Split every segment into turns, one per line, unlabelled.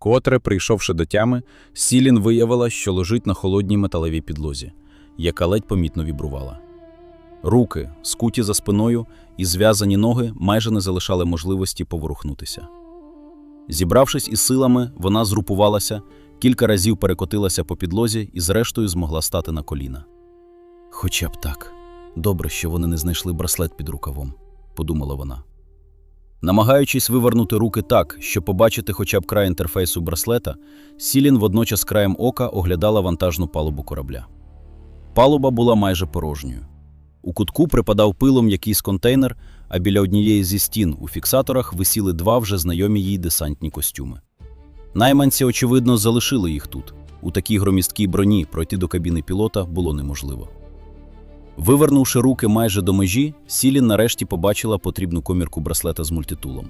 Вкотре, прийшовши до тями, Сілін виявила, що лежить на холодній металевій підлозі, яка ледь помітно вібрувала. Руки, скуті за спиною, і зв'язані ноги майже не залишали можливості поворухнутися. Зібравшись із силами, вона згрупувалася, кілька разів перекотилася по підлозі і зрештою змогла стати на коліна. «Хоча б так. Добре, що вони не знайшли браслет під рукавом», – подумала вона. Намагаючись вивернути руки так, щоб побачити хоча б край інтерфейсу браслета, Сілін водночас краєм ока оглядала вантажну палубу корабля. Палуба була майже порожньою. У кутку припадав пилом якийсь контейнер, а біля однієї зі стін у фіксаторах висіли два вже знайомі їй десантні костюми. Найманці, очевидно, залишили їх тут. У такій громісткій броні пройти до кабіни пілота було неможливо. Вивернувши руки майже до межі, Сілін нарешті побачила потрібну комірку браслета з мультитулом.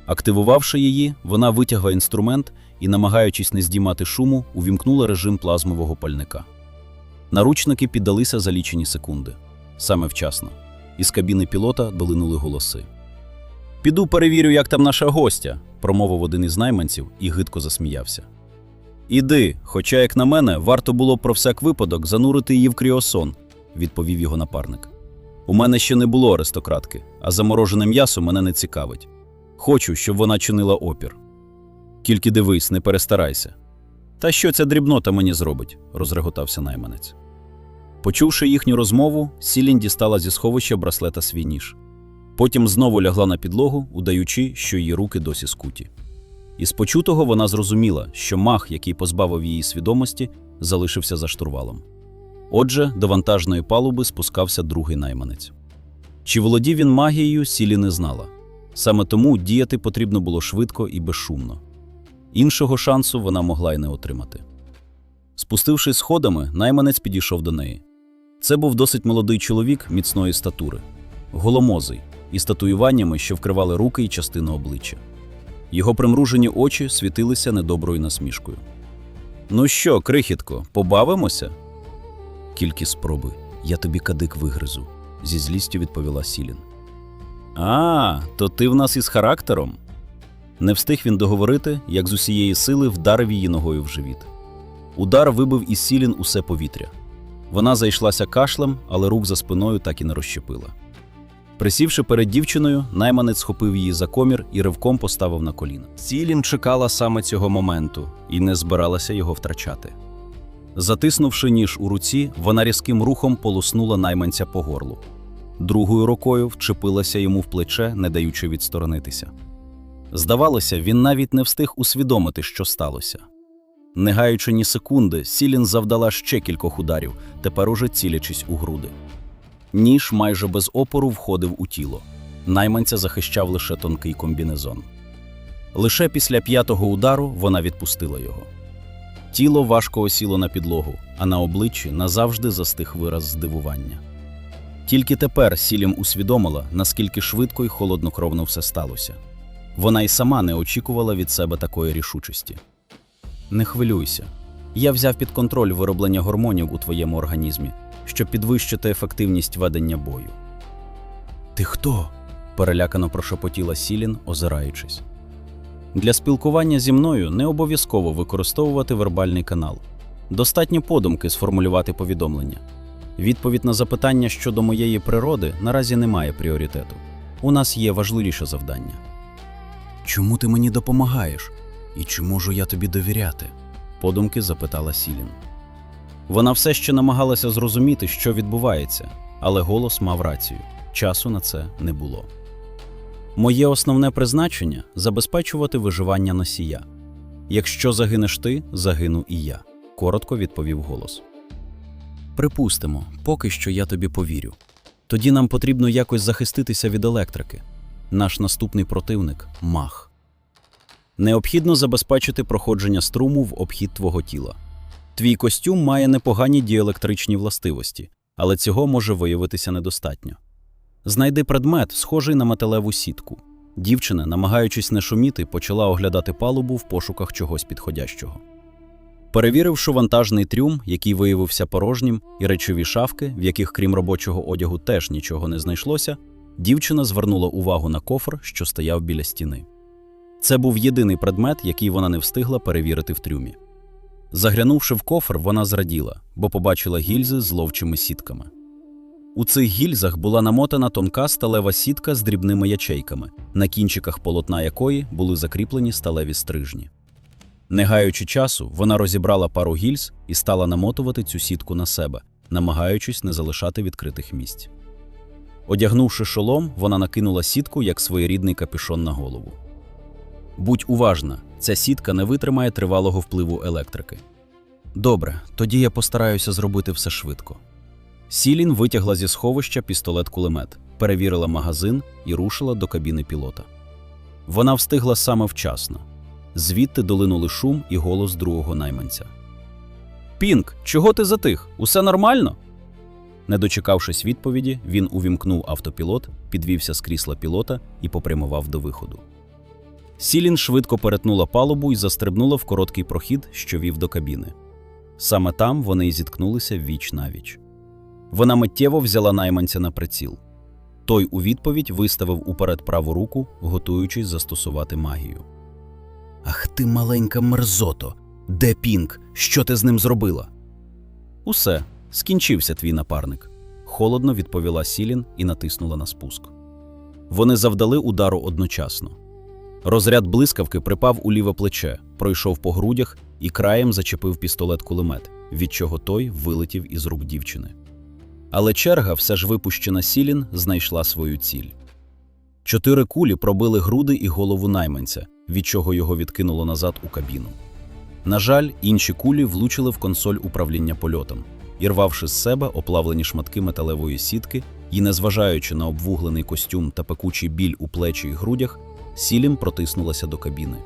Активувавши її, вона витягла інструмент і, намагаючись не здіймати шуму, увімкнула режим плазмового пальника. Наручники піддалися за лічені секунди. Саме вчасно. Із кабіни пілота долинули голоси. «Піду перевірю, як там наша гостя», – промовив один із найманців і гидко засміявся. «Іди, хоча, як на мене, варто було б про всяк випадок занурити її в кріосон», – відповів його напарник. «У мене ще не було аристократки, а заморожене м'ясо мене не цікавить. Хочу, щоб вона чинила опір». «Тільки дивись, не перестарайся». «Та що ця дрібнота мені зробить?» – розреготався найманець. Почувши їхню розмову, Сілін дістала зі сховища браслета свій ніж. Потім знову лягла на підлогу, удаючи, що її руки досі скуті. Із почутого вона зрозуміла, що маг, який позбавив її свідомості, залишився за штурвалом. Отже, до вантажної палуби спускався другий найманець. Чи володів він магією, Сілін не знала. Саме тому діяти потрібно було швидко і безшумно. Іншого шансу вона могла й не отримати. Спустившись сходами, найманець підійшов до неї. Це був досить молодий чоловік міцної статури, голомозий, із татуюваннями, що вкривали руки і частину обличчя. Його примружені очі світилися недоброю насмішкою. «Ну що, крихітко, побавимося?» «Тільки спроби, я тобі кадик вигризу», – зі злістю відповіла Сілін. «А, то ти в нас із характером?» Не встиг він договорити, як з усієї сили вдарив її ногою в живіт. Удар вибив із Сілін усе повітря. Вона зайшлася кашлем, але рук за спиною так і не розщепила. Присівши перед дівчиною, найманець схопив її за комір і ривком поставив на коліна. Сілін чекала саме цього моменту і не збиралася його втрачати. Затиснувши ніж у руці, вона різким рухом полоснула найманця по горлу. Другою рукою вчепилася йому в плече, не даючи відсторонитися. Здавалося, він навіть не встиг усвідомити, що сталося. Не гаючи ні секунди, Сілін завдала ще кількох ударів, тепер уже цілячись у груди. Ніж майже без опору входив у тіло. Найманця захищав лише тонкий комбінезон. Лише після 5-го удару вона відпустила його. Тіло важко осіло на підлогу, а на обличчі назавжди застиг вираз здивування. Тільки тепер Сілін усвідомила, наскільки швидко і холоднокровно все сталося. Вона й сама не очікувала від себе такої рішучості. «Не хвилюйся. Я взяв під контроль вироблення гормонів у твоєму організмі, щоб підвищити ефективність ведення бою». «Ти хто?» – перелякано прошепотіла Сілін, озираючись. «Для спілкування зі мною не обов'язково використовувати вербальний канал. Достатньо подумки сформулювати повідомлення. Відповідь на запитання щодо моєї природи наразі не має пріоритету. У нас є важливіше завдання». «Чому ти мені допомагаєш? І чи можу я тобі довіряти?» – подумки запитала Сілін. Вона все ще намагалася зрозуміти, що відбувається, але голос мав рацію. Часу на це не було. «Моє основне призначення – забезпечувати виживання носія. Якщо загинеш ти, загину і я», – коротко відповів голос. «Припустимо, поки що я тобі повірю. Тоді нам потрібно якось захиститися від електрики. Наш наступний противник – маг. Необхідно забезпечити проходження струму в обхід твого тіла. Твій костюм має непогані діелектричні властивості, але цього може виявитися недостатньо. Знайди предмет, схожий на металеву сітку». Дівчина, намагаючись не шуміти, почала оглядати палубу в пошуках чогось підходящого. Перевіривши вантажний трюм, який виявився порожнім, і речові шафки, в яких крім робочого одягу теж нічого не знайшлося, дівчина звернула увагу на кофр, що стояв біля стіни. Це був єдиний предмет, який вона не встигла перевірити в трюмі. Заглянувши в кофр, вона зраділа, бо побачила гільзи з ловчими сітками. У цих гільзах була намотана тонка сталева сітка з дрібними ячейками, на кінчиках полотна якої були закріплені сталеві стрижні. Не гаючи часу, вона розібрала пару гільз і стала намотувати цю сітку на себе, намагаючись не залишати відкритих місць. Одягнувши шолом, вона накинула сітку, як своєрідний капюшон на голову. Будь уважна, ця сітка не витримає тривалого впливу електрики. Добре, тоді я постараюся зробити все швидко. Сілін витягла зі сховища пістолет-кулемет, перевірила магазин і рушила до кабіни пілота. Вона встигла саме вчасно. Звідти долинули шум і голос другого найманця. «Пінк, чого ти затих? Усе нормально?» Не дочекавшись відповіді, він увімкнув автопілот, підвівся з крісла пілота і попрямував до виходу. Сілін швидко перетнула палубу і застрибнула в короткий прохід, що вів до кабіни. Саме там вони й зіткнулися віч-навіч. Вона миттєво взяла найманця на приціл. Той у відповідь виставив уперед праву руку, готуючись застосувати магію. «Ах ти, маленька мерзото! Де Пінк? Що ти з ним зробила?» «Усе, скінчився твій напарник», – холодно відповіла Сілін і натиснула на спуск. Вони завдали удару одночасно. Розряд блискавки припав у ліве плече, пройшов по грудях і краєм зачепив пістолет-кулемет, від чого той вилетів із рук дівчини. Але черга, все ж випущена Сілін, знайшла свою ціль. 4 кулі пробили груди і голову найманця, від чого його відкинуло назад у кабіну. На жаль, інші кулі влучили в консоль управління польотом, і, рвавши з себе оплавлені шматки металевої сітки, і, незважаючи на обвуглений костюм та пекучий біль у плечі й грудях, Сілін протиснулася до кабіни.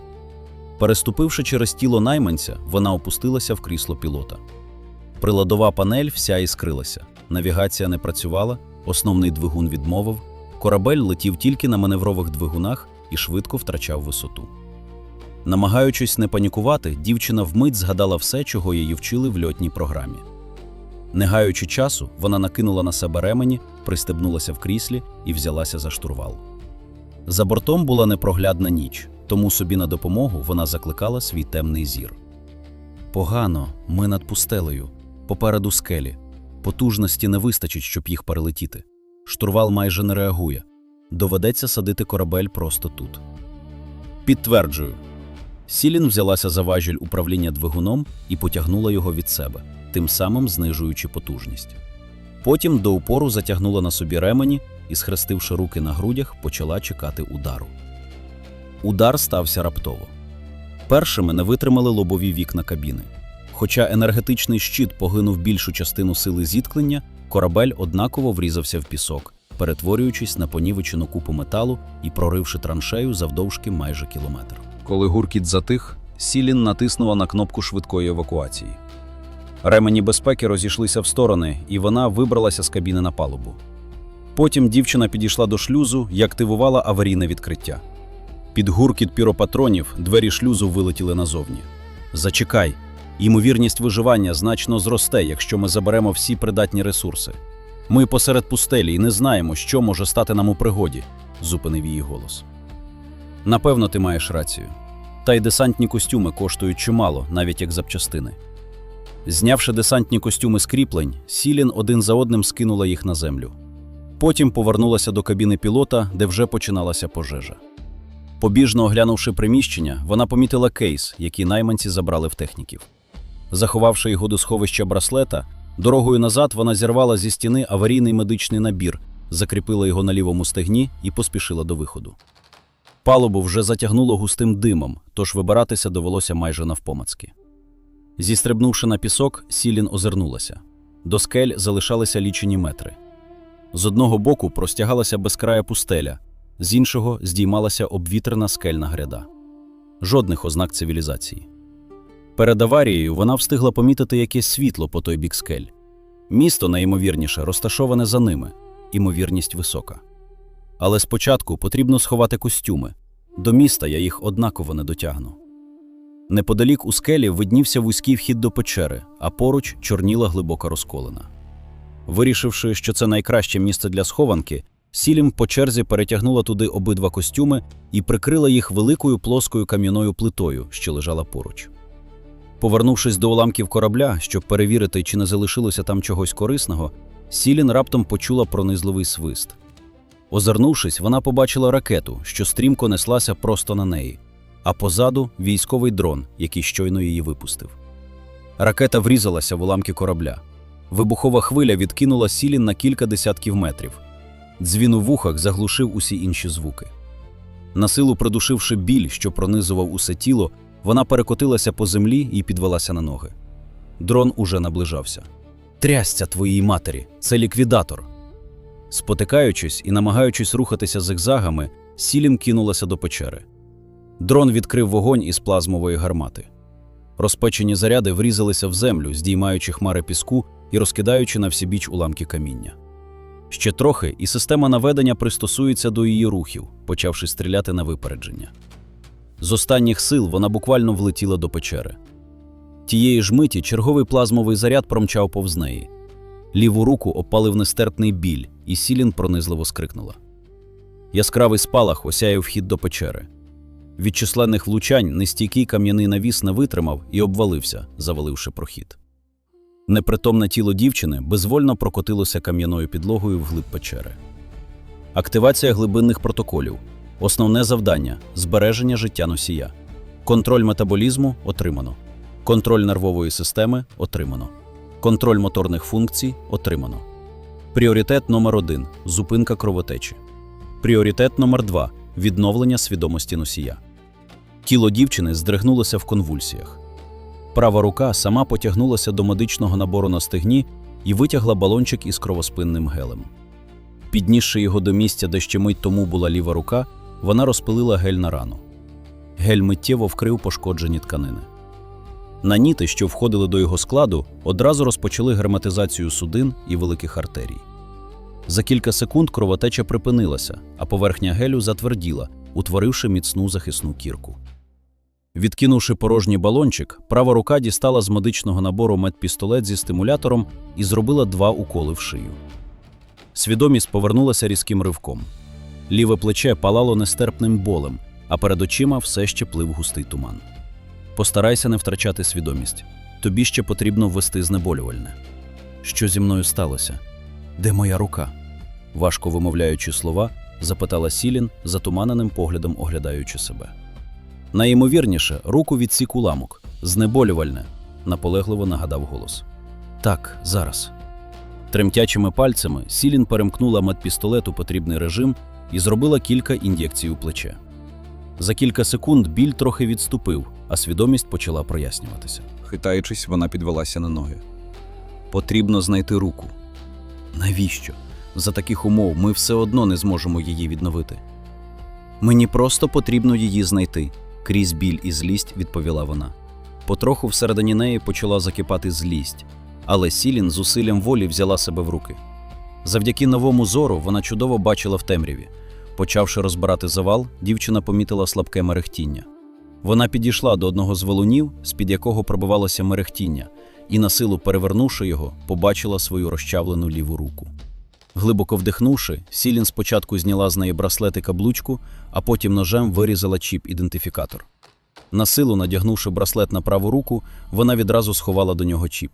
Переступивши через тіло найманця, вона опустилася в крісло пілота. Приладова панель вся іскрилася, навігація не працювала, основний двигун відмовив, корабель летів тільки на маневрових двигунах і швидко втрачав висоту. Намагаючись не панікувати, дівчина вмить згадала все, чого її вчили в льотній програмі. Не гаючи часу, вона накинула на себе ремені, пристебнулася в кріслі і взялася за штурвал. За бортом була непроглядна ніч, тому собі на допомогу вона закликала свій темний зір. «Погано, ми над пустелею, попереду скелі. Потужності не вистачить, щоб їх перелетіти. Штурвал майже не реагує. Доведеться садити корабель просто тут». «Підтверджую». Сілін взялася за важіль управління двигуном і потягнула його від себе, тим самим знижуючи потужність. Потім до упору затягнула на собі ремені і, схрестивши руки на грудях, почала чекати удару. Удар стався раптово. Першими не витримали лобові вікна кабіни. Хоча енергетичний щит погинув більшу частину сили зіткнення, корабель однаково врізався в пісок, перетворюючись на понівечену купу металу і проривши траншею завдовжки майже кілометр. Коли гуркіт затих, Сілін натиснула на кнопку швидкої евакуації. Ремені безпеки розійшлися в сторони, і вона вибралася з кабіни на палубу. Потім дівчина підійшла до шлюзу і активувала аварійне відкриття. Під гуркіт піропатронів двері шлюзу вилетіли назовні. «Зачекай! Ймовірність виживання значно зросте, якщо ми заберемо всі придатні ресурси. Ми посеред пустелі і не знаємо, що може стати нам у пригоді», – зупинив її голос. «Напевно, ти маєш рацію. Та й десантні костюми коштують чимало, навіть як запчастини». Знявши десантні костюми з кріплень, Сілін один за одним скинула їх на землю. Потім повернулася до кабіни пілота, де вже починалася пожежа. Побіжно оглянувши приміщення, вона помітила кейс, який найманці забрали в техніків. Заховавши його до сховища браслета, дорогою назад вона зірвала зі стіни аварійний медичний набір, закріпила його на лівому стегні і поспішила до виходу. Палубу вже затягнуло густим димом, тож вибиратися довелося майже навпомацьки. Зістрибнувши на пісок, Сілін озирнулася. До скель залишалися лічені метри. З одного боку простягалася безкрая пустеля, з іншого здіймалася обвітрена скельна гряда. Жодних ознак цивілізації. Перед аварією вона встигла помітити якесь світло по той бік скель. Місто, найімовірніше, розташоване за ними, імовірність висока. Але спочатку потрібно сховати костюми. До міста я їх однаково не дотягну. Неподалік у скелі виднівся вузький вхід до печери, а поруч чорніла глибока розколина. Вирішивши, що це найкраще місце для схованки, Сілін по черзі перетягнула туди обидва костюми і прикрила їх великою плоскою кам'яною плитою, що лежала поруч. Повернувшись до уламків корабля, щоб перевірити, чи не залишилося там чогось корисного, Сілін раптом почула пронизливий свист. Озирнувшись, вона побачила ракету, що стрімко неслася просто на неї, а позаду – військовий дрон, який щойно її випустив. Ракета врізалася в уламки корабля. Вибухова хвиля відкинула Сілін на кілька десятків метрів. Дзвін у вухах заглушив усі інші звуки. Насилу придушивши біль, що пронизував усе тіло, вона перекотилася по землі і підвелася на ноги. Дрон уже наближався. «Трясця твоїй матері! Це ліквідатор!» Спотикаючись і намагаючись рухатися зигзагами, Сілін кинулася до печери. Дрон відкрив вогонь із плазмової гармати. Розпечені заряди врізалися в землю, здіймаючи хмари піску і розкидаючи на всібіч уламки каміння. Ще трохи, і система наведення пристосується до її рухів, почавши стріляти на випередження. З останніх сил вона буквально влетіла до печери. Тієї ж миті черговий плазмовий заряд промчав повз неї. Ліву руку опалив нестерпний біль, і Сілін пронизливо скрикнула. Яскравий спалах осяяв вхід до печери. Від численних влучань нестійкий кам'яний навіс не витримав і обвалився, заваливши прохід. Непритомне тіло дівчини безвольно прокотилося кам'яною підлогою вглиб печери. Активація глибинних протоколів. Основне завдання – збереження життя носія. Контроль метаболізму – отримано. Контроль нервової системи – отримано. Контроль моторних функцій – отримано. Пріоритет номер 1 – зупинка кровотечі. Пріоритет номер 2 – відновлення свідомості носія. Тіло дівчини здригнулося в конвульсіях. Права рука сама потягнулася до медичного набору на стегні і витягла балончик із кровоспинним гелем. Піднісши його до місця, де ще мить тому була ліва рука, вона розпилила гель на рану. Гель миттєво вкрив пошкоджені тканини. Наніти, що входили до його складу, одразу розпочали герметизацію судин і великих артерій. За кілька секунд кровотеча припинилася, а поверхня гелю затверділа, утворивши міцну захисну кірку. Відкинувши порожній балончик, права рука дістала з медичного набору медпістолет зі стимулятором і зробила 2 уколи в шию. Свідомість повернулася різким ривком. Ліве плече палало нестерпним болем, а перед очима все ще плив густий туман. Постарайся не втрачати свідомість. Тобі ще потрібно ввести знеболювальне. Що зі мною сталося? Де моя рука? Важко вимовляючи слова, запитала Сілін, затуманеним поглядом оглядаючи себе. Найімовірніше, руку відсік уламок. Знеболювальне, наполегливо нагадав голос. Так, зараз. Тремтячими пальцями Сілін перемкнула медпістолет у потрібний режим і зробила кілька ін'єкцій у плече. За кілька секунд біль трохи відступив, а свідомість почала прояснюватися. Хитаючись, вона підвелася на ноги. Потрібно знайти руку. Навіщо? За таких умов ми все одно не зможемо її відновити. Мені просто потрібно її знайти, крізь біль і злість, відповіла вона. Потроху всередині неї почала закипати злість, але Сілін з усиллям волі взяла себе в руки. Завдяки новому зору вона чудово бачила в темряві. Почавши розбирати завал, дівчина помітила слабке мерехтіння. Вона підійшла до одного з валунів, з-під якого пробивалося мерехтіння, і, насилу перевернувши його, побачила свою розчавлену ліву руку. Глибоко вдихнувши, Сілін спочатку зняла з неї браслет і каблучку, а потім ножем вирізала чіп-ідентифікатор. Насилу надягнувши браслет на праву руку, вона відразу сховала до нього чіп.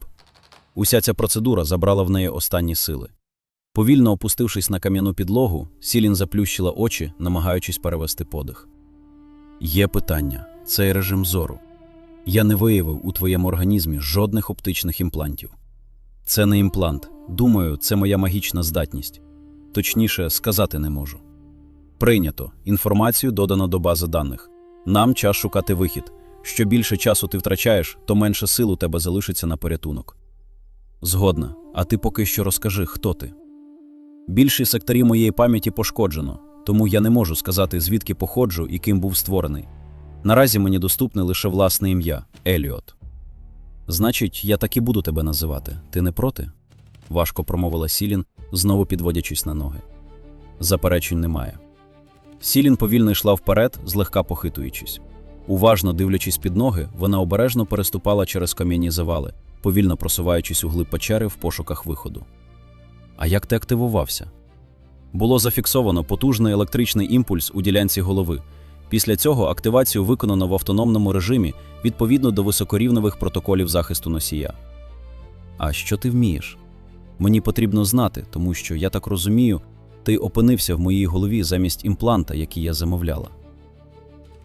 Уся ця процедура забрала в неї останні сили. Повільно опустившись на кам'яну підлогу, Сілін заплющила очі, намагаючись перевести подих. Є питання. Цей режим зору. Я не виявив у твоєму організмі жодних оптичних імплантів. Це не імплант. Думаю, це моя магічна здатність. Точніше, сказати не можу. Прийнято. Інформацію додано до бази даних. Нам час шукати вихід. Що більше часу ти втрачаєш, то менше сил у тебе залишиться на порятунок. Згодна. А ти поки що розкажи, хто ти. Більші секторі моєї пам'яті пошкоджено, тому я не можу сказати, звідки походжу і ким був створений. Наразі мені доступне лише власне ім'я – Еліот. Значить, я так і буду тебе називати. Ти не проти? Важко промовила Сілін, знову підводячись на ноги. Заперечень немає. Сілін повільно йшла вперед, злегка похитуючись. Уважно дивлячись під ноги, вона обережно переступала через кам'яні завали, повільно просуваючись у глиб печери в пошуках виходу. А як ти активувався? Було зафіксовано потужний електричний імпульс у ділянці голови. Після цього активацію виконано в автономному режимі відповідно до високорівневих протоколів захисту носія. А що ти вмієш? Мені потрібно знати, тому що, я так розумію, ти опинився в моїй голові замість імпланта, який я замовляла.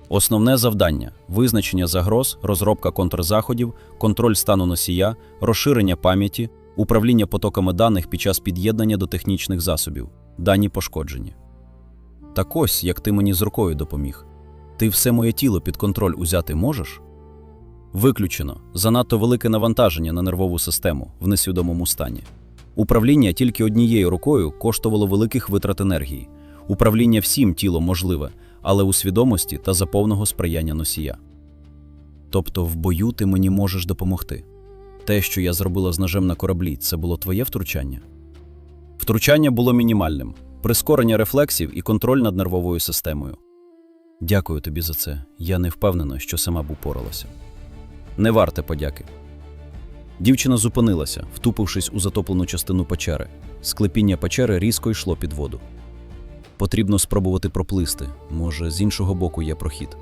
Основне завдання – визначення загроз, розробка контрзаходів, контроль стану носія, розширення пам'яті, управління потоками даних під час під'єднання до технічних засобів. Дані пошкоджені. Так ось, як ти мені з рукою допоміг. Ти все моє тіло під контроль узяти можеш? Виключено. Занадто велике навантаження на нервову систему в несвідомому стані. Управління тільки однією рукою коштувало великих витрат енергії. Управління всім тілом можливе, але у свідомості та за повного сприяння носія. Тобто в бою ти мені можеш допомогти. Те, що я зробила з ножем на кораблі, це було твоє втручання? Втручання було мінімальним. Прискорення рефлексів і контроль над нервовою системою. Дякую тобі за це. Я не впевнена, що сама б упоралася. Не варте подяки. Дівчина зупинилася, втупившись у затоплену частину печери. Склепіння печери різко йшло під воду. Потрібно спробувати проплисти. Може, з іншого боку є прохід.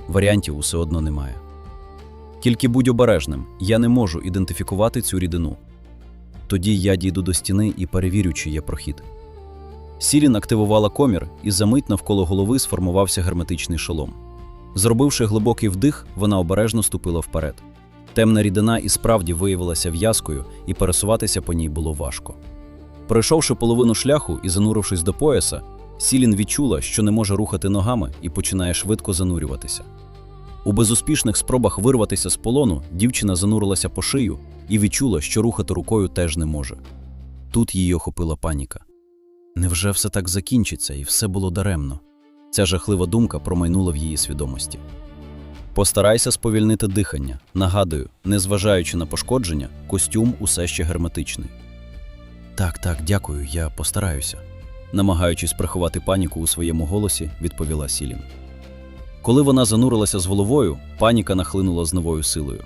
Варіантів усе одно немає. Тільки будь обережним, я не можу ідентифікувати цю рідину. Тоді я дійду до стіни і перевірю, чи є прохід. Сілін активувала комір, і за мить навколо голови сформувався герметичний шолом. Зробивши глибокий вдих, вона обережно ступила вперед. Темна рідина і справді виявилася в'язкою, і пересуватися по ній було важко. Пройшовши половину шляху і занурившись до пояса, Сілін відчула, що не може рухати ногами і починає швидко занурюватися. У безуспішних спробах вирватися з полону дівчина занурилася по шию і відчула, що рухати рукою теж не може. Тут її охопила паніка. Невже все так закінчиться і все було даремно? Ця жахлива думка промайнула в її свідомості. Постарайся сповільнити дихання. Нагадую, незважаючи на пошкодження, костюм усе ще герметичний. Так, дякую, я постараюся. Намагаючись приховати паніку у своєму голосі, відповіла Сілін. Коли вона занурилася з головою, паніка нахлинула з новою силою.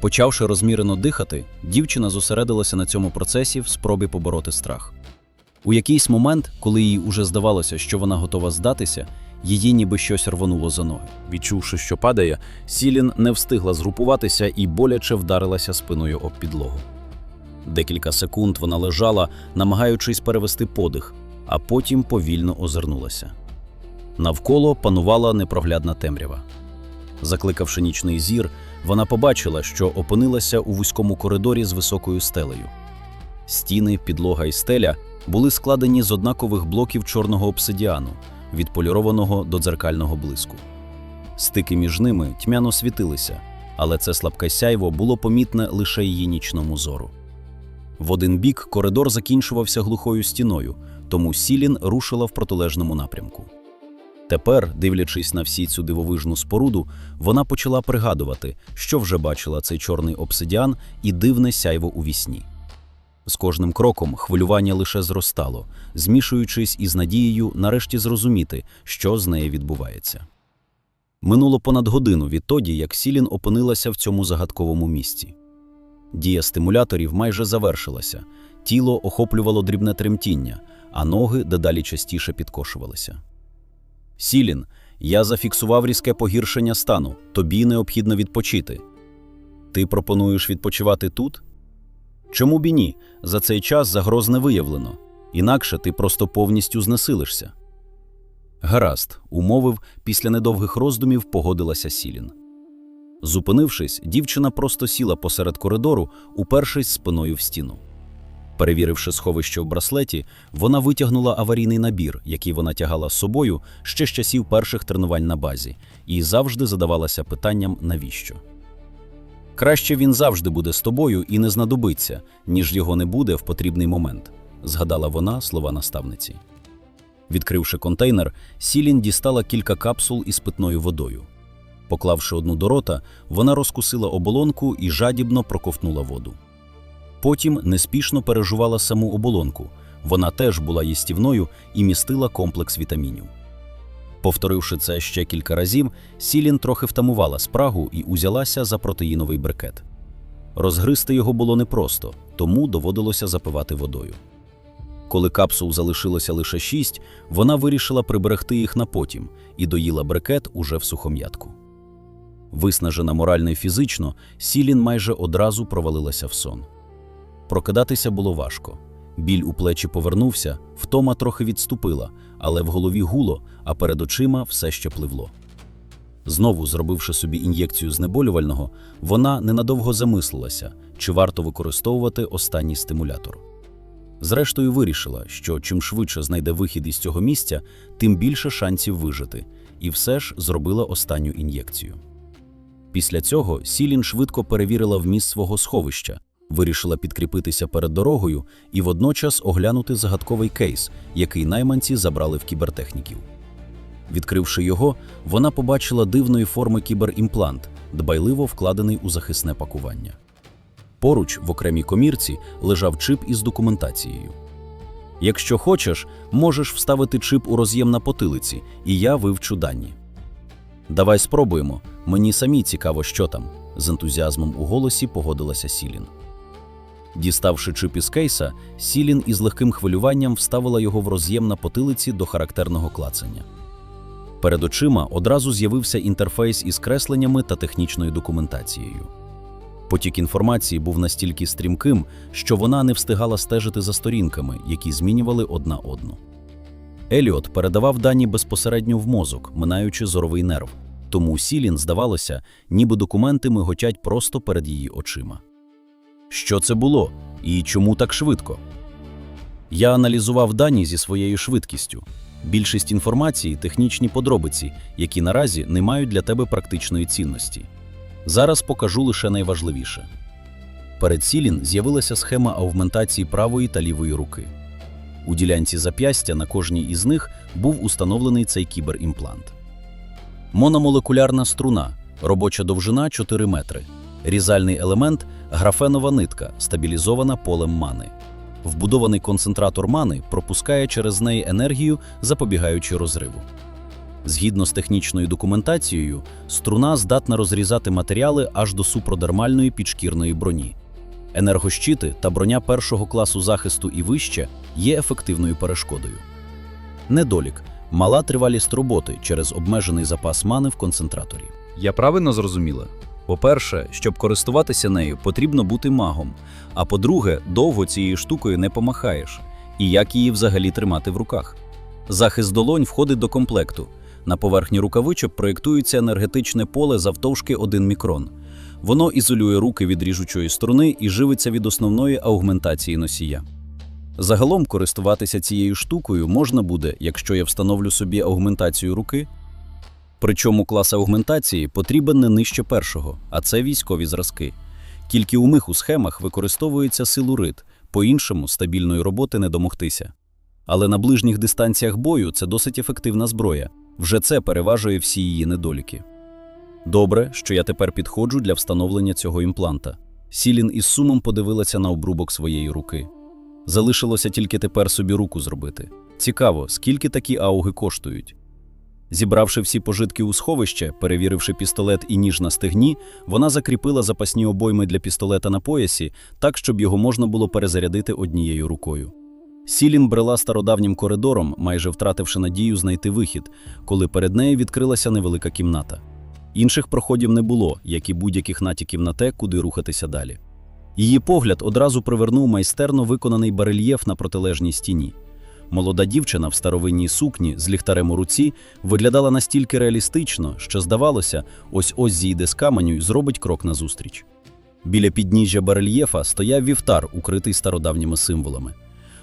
Почавши розмірено дихати, дівчина зосередилася на цьому процесі в спробі побороти страх. У якийсь момент, коли їй уже здавалося, що вона готова здатися, її ніби щось рвонуло за ноги. Відчувши, що падає, Сілін не встигла згрупуватися і боляче вдарилася спиною об підлогу. Декілька секунд вона лежала, намагаючись перевести подих, а потім повільно озирнулася. Навколо панувала непроглядна темрява. Закликавши нічний зір, вона побачила, що опинилася у вузькому коридорі з високою стелею. Стіни, підлога і стеля були складені з однакових блоків чорного обсидіану, відполірованого до дзеркального блиску. Стики між ними тьмяно світилися, але це слабке сяйво було помітне лише її нічному зору. В один бік коридор закінчувався глухою стіною, тому Сілін рушила в протилежному напрямку. Тепер, дивлячись на всі цю дивовижну споруду, вона почала пригадувати, що вже бачила цей чорний обсидіан і дивне сяйво у вісні. З кожним кроком хвилювання лише зростало, змішуючись із надією нарешті зрозуміти, що з нею відбувається. Минуло понад годину відтоді, як Сілін опинилася в цьому загадковому місці. Дія стимуляторів майже завершилася, тіло охоплювало дрібне тремтіння, а ноги дедалі частіше підкошувалися. «Сілін, я зафіксував різке погіршення стану, тобі необхідно відпочити. Ти пропонуєш відпочивати тут? Чому б і ні? За цей час загроз не виявлено. Інакше ти просто повністю знесилишся». «Гаразд», – умовив, після недовгих роздумів погодилася Сілін. Зупинившись, дівчина просто сіла посеред коридору, упершись спиною в стіну. Перевіривши сховище в браслеті, вона витягнула аварійний набір, який вона тягала з собою ще з часів перших тренувань на базі, і завжди задавалася питанням «навіщо?». «Краще він завжди буде з тобою і не знадобиться, ніж його не буде в потрібний момент», – згадала вона слова наставниці. Відкривши контейнер, Сілін дістала кілька капсул із питною водою. Поклавши одну до рота, вона розкусила оболонку і жадібно проковтнула воду. Потім неспішно пережувала саму оболонку. Вона теж була їстівною і містила комплекс вітамінів. Повторивши це ще кілька разів, Сілін трохи втамувала спрагу і узялася за протеїновий брикет. Розгризти його було непросто, тому доводилося запивати водою. Коли капсул залишилося лише 6, вона вирішила приберегти їх на потім і доїла брикет уже в сухом'ятку. Виснажена морально і фізично, Сілін майже одразу провалилася в сон. Прокидатися було важко. Біль у плечі повернувся, втома трохи відступила, але в голові гуло, а перед очима все ще пливло. Знову, зробивши собі ін'єкцію знеболювального, вона ненадовго замислилася, чи варто використовувати останній стимулятор. Зрештою вирішила, що чим швидше знайде вихід із цього місця, тим більше шансів вижити, і все ж зробила останню ін'єкцію. Після цього Сілін швидко перевірила вміст свого сховища, вирішила підкріпитися перед дорогою і водночас оглянути загадковий кейс, який найманці забрали в кібертехніків. Відкривши його, вона побачила дивної форми кіберімплант, дбайливо вкладений у захисне пакування. Поруч, в окремій комірці, лежав чип із документацією. «Якщо хочеш, можеш вставити чип у роз'єм на потилиці, і я вивчу дані». «Давай спробуємо, мені самі цікаво, що там», – з ентузіазмом у голосі погодилася Сілін. Діставши чип із кейса, Сілін із легким хвилюванням вставила його в роз'єм на потилиці до характерного клацання. Перед очима одразу з'явився інтерфейс із кресленнями та технічною документацією. Потік інформації був настільки стрімким, що вона не встигала стежити за сторінками, які змінювали одна одну. Еліот передавав дані безпосередньо в мозок, минаючи зоровий нерв, тому Сілін здавалося, ніби документи миготять просто перед її очима. Що це було? І чому так швидко? Я аналізував дані зі своєю швидкістю. Більшість інформації – технічні подробиці, які наразі не мають для тебе практичної цінності. Зараз покажу лише найважливіше. Перед Сілін з'явилася схема аугментації правої та лівої руки. У ділянці зап'ястя на кожній із них був установлений цей кіберімплант. Мономолекулярна струна, робоча довжина 4 метри. Різальний елемент – графенова нитка, стабілізована полем мани. Вбудований концентратор мани пропускає через неї енергію, запобігаючи розриву. Згідно з технічною документацією, струна здатна розрізати матеріали аж до супродермальної підшкірної броні. Енергощити та броня першого класу захисту і вище є ефективною перешкодою. Недолік – мала тривалість роботи через обмежений запас мани в концентраторі. Я правильно зрозуміла? По-перше, щоб користуватися нею, потрібно бути магом, а по-друге, довго цією штукою не помахаєш. І як її взагалі тримати в руках? Захист долонь входить до комплекту. На поверхні рукавичок проєктується енергетичне поле завтовшки 1 мікрон. Воно ізолює руки від ріжучої струни і живиться від основної аугментації носія. Загалом користуватися цією штукою можна буде, якщо я встановлю собі аугментацію руки. Причому клас аугментації потрібен не нижче першого, а це військові зразки. Тільки у них у схемах використовується силурит, по-іншому стабільної роботи не домогтися. Але на ближніх дистанціях бою це досить ефективна зброя, вже це переважує всі її недоліки. Добре, що я тепер підходжу для встановлення цього імпланта. Сілін із сумом подивилася на обрубок своєї руки. Залишилося тільки тепер собі руку зробити. Цікаво, скільки такі ауги коштують? Зібравши всі пожитки у сховище, перевіривши пістолет і ніж на стегні, вона закріпила запасні обойми для пістолета на поясі так, щоб його можна було перезарядити однією рукою. Сілін брела стародавнім коридором, майже втративши надію знайти вихід, коли перед нею відкрилася невелика кімната. Інших проходів не було, як і будь-яких натяків на те, куди рухатися далі. Її погляд одразу привернув майстерно виконаний барельєф на протилежній стіні. Молода дівчина в старовинній сукні з ліхтарем у руці виглядала настільки реалістично, що здавалося, ось-ось зійде з каменю й зробить крок назустріч. Біля підніжжя барельєфа стояв вівтар, укритий стародавніми символами.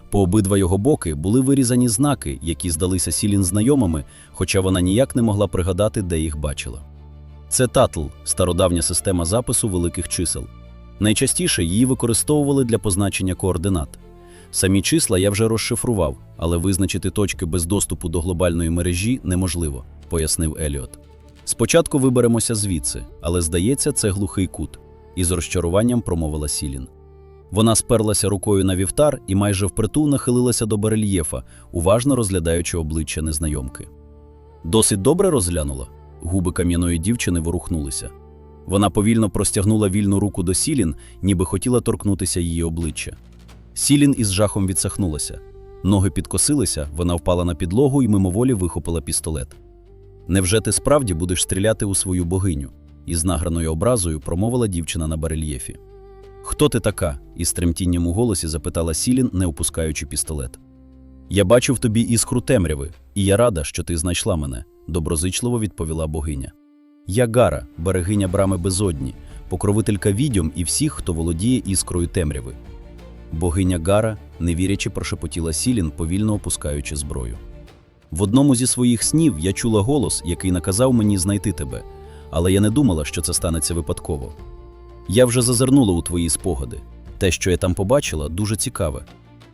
По обидва його боки були вирізані знаки, які здалися Сілін знайомими, хоча вона ніяк не могла пригадати, де їх бачила. Це татл – стародавня система запису великих чисел. Найчастіше її використовували для позначення координат. Самі числа я вже розшифрував, але визначити точки без доступу до глобальної мережі неможливо, пояснив Еліот. Спочатку виберемося звідси, але, здається, це глухий кут, із розчаруванням промовила Сілін. Вона сперлася рукою на вівтар і майже впритул нахилилася до барельєфа, уважно розглядаючи обличчя незнайомки. Досить добре розглянула? Губи кам'яної дівчини ворухнулися. Вона повільно простягнула вільну руку до Сілін, ніби хотіла торкнутися її обличчя. Сілін із жахом відсахнулася. Ноги підкосилися, вона впала на підлогу і мимоволі вихопила пістолет. «Невже ти справді будеш стріляти у свою богиню?» із награною образою промовила дівчина на барельєфі. «Хто ти така?» із тремтінням у голосі запитала Сілін, не опускаючи пістолет. «Я бачу в тобі іскру темряви, і я рада, що ти знайшла мене», доброзичливо відповіла богиня. «Я Гара, берегиня брами безодні, покровителька відьом і всіх, хто володіє іскрою темряви». Богиня Гара, не вірячи, прошепотіла Сілін, повільно опускаючи зброю. «В одному зі своїх снів я чула голос, який наказав мені знайти тебе, але я не думала, що це станеться випадково. Я вже зазирнула у твої спогади. Те, що я там побачила, дуже цікаве.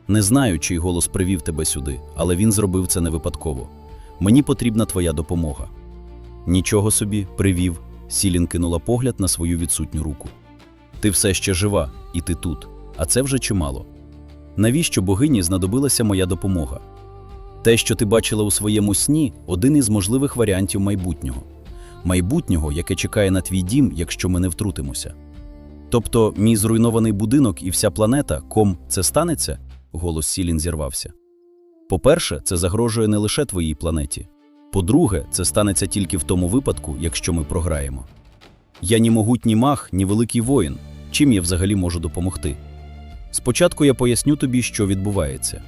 Не знаю, чий голос привів тебе сюди, але він зробив це не випадково. Мені потрібна твоя допомога». «Нічого собі, привів», Сілін кинула погляд на свою відсутню руку. «Ти все ще жива, і ти тут, а це вже чимало. Навіщо богині знадобилася моя допомога? Те, що ти бачила у своєму сні, один із можливих варіантів майбутнього. Майбутнього, яке чекає на твій дім, якщо ми не втрутимося. Тобто, мій зруйнований будинок і вся планета, це станеться?» Голос Сілін зірвався. «По-перше, це загрожує не лише твоїй планеті. По-друге, це станеться тільки в тому випадку, якщо ми програємо. Я ні могутній маг, ні великий воїн. Чим я взагалі можу допомогти? Спочатку я поясню тобі, що відбувається.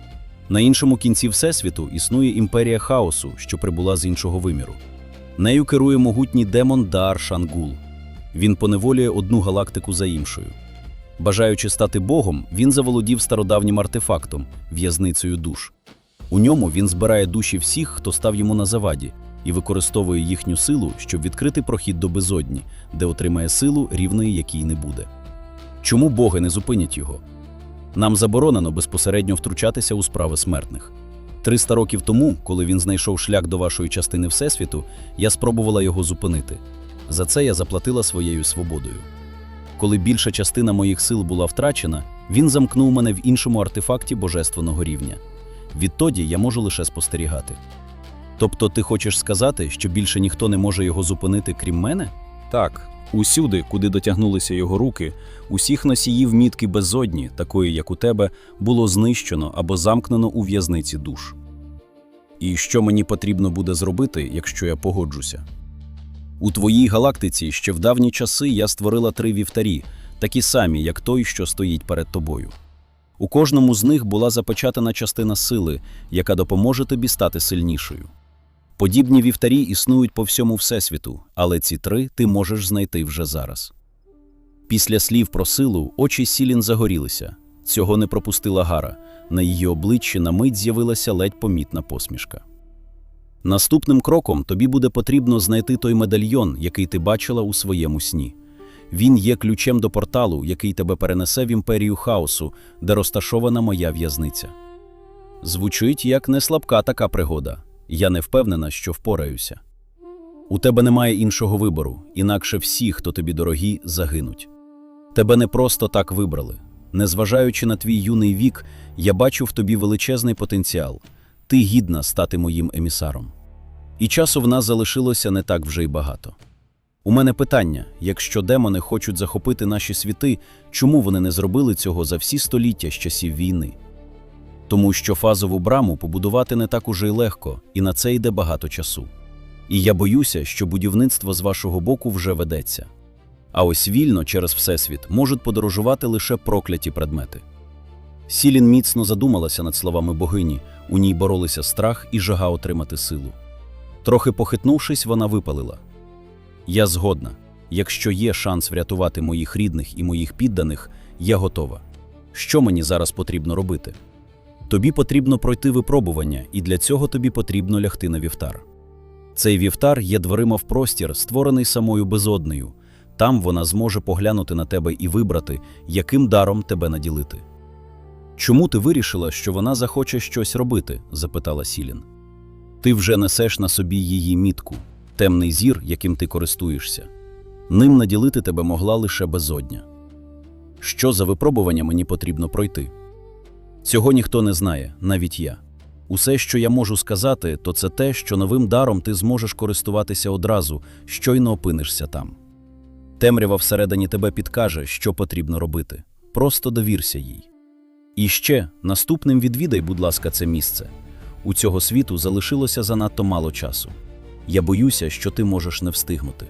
На іншому кінці Всесвіту існує імперія хаосу, що прибула з іншого виміру. Нею керує могутній демон Дар Шангул. Він поневолює одну галактику за іншою. Бажаючи стати богом, він заволодів стародавнім артефактом – в'язницею душ. У ньому він збирає душі всіх, хто став йому на заваді, і використовує їхню силу, щоб відкрити прохід до безодні, де отримає силу, рівної якій не буде. Чому боги не зупинять його? Нам заборонено безпосередньо втручатися у справи смертних. 300 років тому, коли він знайшов шлях до вашої частини Всесвіту, я спробувала його зупинити. За це я заплатила своєю свободою. Коли більша частина моїх сил була втрачена, він замкнув мене в іншому артефакті божественного рівня. Відтоді я можу лише спостерігати. Тобто ти хочеш сказати, що більше ніхто не може його зупинити, крім мене?
Так, усюди, куди дотягнулися його руки, усіх носіїв мітки безодні, такої, як у тебе, було знищено або замкнено у в'язниці душ.
І що мені потрібно буде зробити, якщо я погоджуся? У твоїй галактиці ще в давні часи я створила 3 вівтарі, такі самі, як той, що стоїть перед тобою. У кожному з них була запечатана частина сили, яка допоможе тобі стати сильнішою. Подібні вівтарі існують по всьому Всесвіту, але ці 3 ти можеш знайти вже зараз. Після слів про силу очі Сілін загорілися. Цього не пропустила Гара. На її обличчі на мить з'явилася ледь помітна посмішка. Наступним кроком тобі буде потрібно знайти той медальйон, який ти бачила у своєму сні. Він є ключем до порталу, який тебе перенесе в імперію хаосу, де розташована моя в'язниця. Звучить як не слабка така пригода. Я не впевнена, що впораюся. У тебе немає іншого вибору, інакше всі, хто тобі дорогі, загинуть. Тебе не просто так вибрали. Незважаючи на твій юний вік, я бачу в тобі величезний потенціал. Ти гідна стати моїм емісаром. І часу в нас залишилося не так вже й багато. У мене питання: якщо демони хочуть захопити наші світи, чому вони не зробили цього за всі століття з часів війни? Тому що фазову браму побудувати не так уже й легко, і на це йде багато часу. І я боюся, що будівництво з вашого боку вже ведеться. А ось вільно через Всесвіт можуть подорожувати лише прокляті предмети. Сілін міцно задумалася над словами богині, у ній боролися страх і жага отримати силу. Трохи похитнувшись, вона випалила: «Я згодна. Якщо є шанс врятувати моїх рідних і моїх підданих, я готова. Що мені зараз потрібно робити? Тобі потрібно пройти випробування, і для цього тобі потрібно лягти на вівтар. Цей вівтар є дверима в простір, створений самою безоднею. Там вона зможе поглянути на тебе і вибрати, яким даром тебе наділити». «Чому ти вирішила, що вона захоче щось робити?» – запитала Сілін. «Ти вже несеш на собі її мітку, темний зір, яким ти користуєшся. Ним наділити тебе могла лише безодня. Що за випробування мені потрібно пройти? Цього ніхто не знає, навіть я. Усе, що я можу сказати, то це те, що новим даром ти зможеш користуватися одразу, щойно опинишся там. Темрява всередині тебе підкаже, що потрібно робити. Просто довірся їй». І ще наступним відвідай, будь ласка, це місце. У цього світу залишилося занадто мало часу. Я боюся, що ти можеш не встигнути.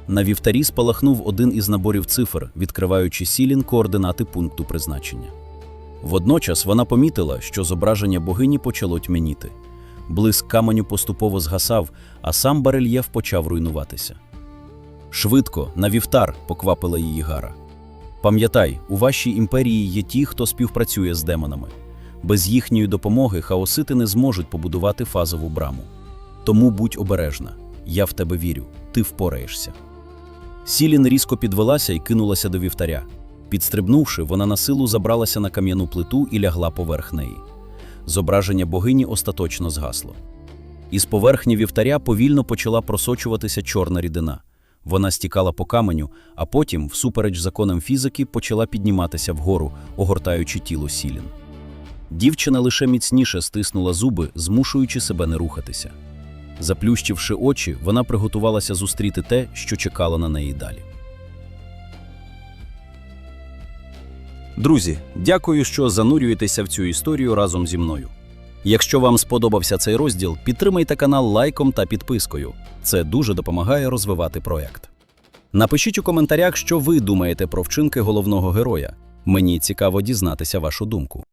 На вівтарі спалахнув один із наборів цифр, відкриваючи Сілін координати пункту призначення. Водночас вона помітила, що зображення богині почало тьмяніти. Блиск каменю поступово згасав, а сам барельєф почав руйнуватися. «Швидко, на вівтар!» – поквапила її Гара. «Пам'ятай, у вашій імперії є ті, хто співпрацює з демонами. Без їхньої допомоги хаосити не зможуть побудувати фазову браму. Тому будь обережна. Я в тебе вірю. Ти впораєшся». Сілін різко підвелася і кинулася до вівтаря. Підстрибнувши, вона на силу забралася на кам'яну плиту і лягла поверх неї. Зображення богині остаточно згасло. Із поверхні вівтаря повільно почала просочуватися чорна рідина. Вона стікала по каменю, а потім, всупереч законам фізики, почала підніматися вгору, огортаючи тіло Сілін. Дівчина лише міцніше стиснула зуби, змушуючи себе не рухатися. Заплющивши очі, вона приготувалася зустріти те, що чекало на неї далі.
Друзі, дякую, що занурюєтеся в цю історію разом зі мною.
Якщо вам сподобався цей розділ, підтримайте канал лайком та підпискою. Це дуже допомагає розвивати проєкт. Напишіть у коментарях, що ви думаєте про вчинки головного героя. Мені цікаво дізнатися вашу думку.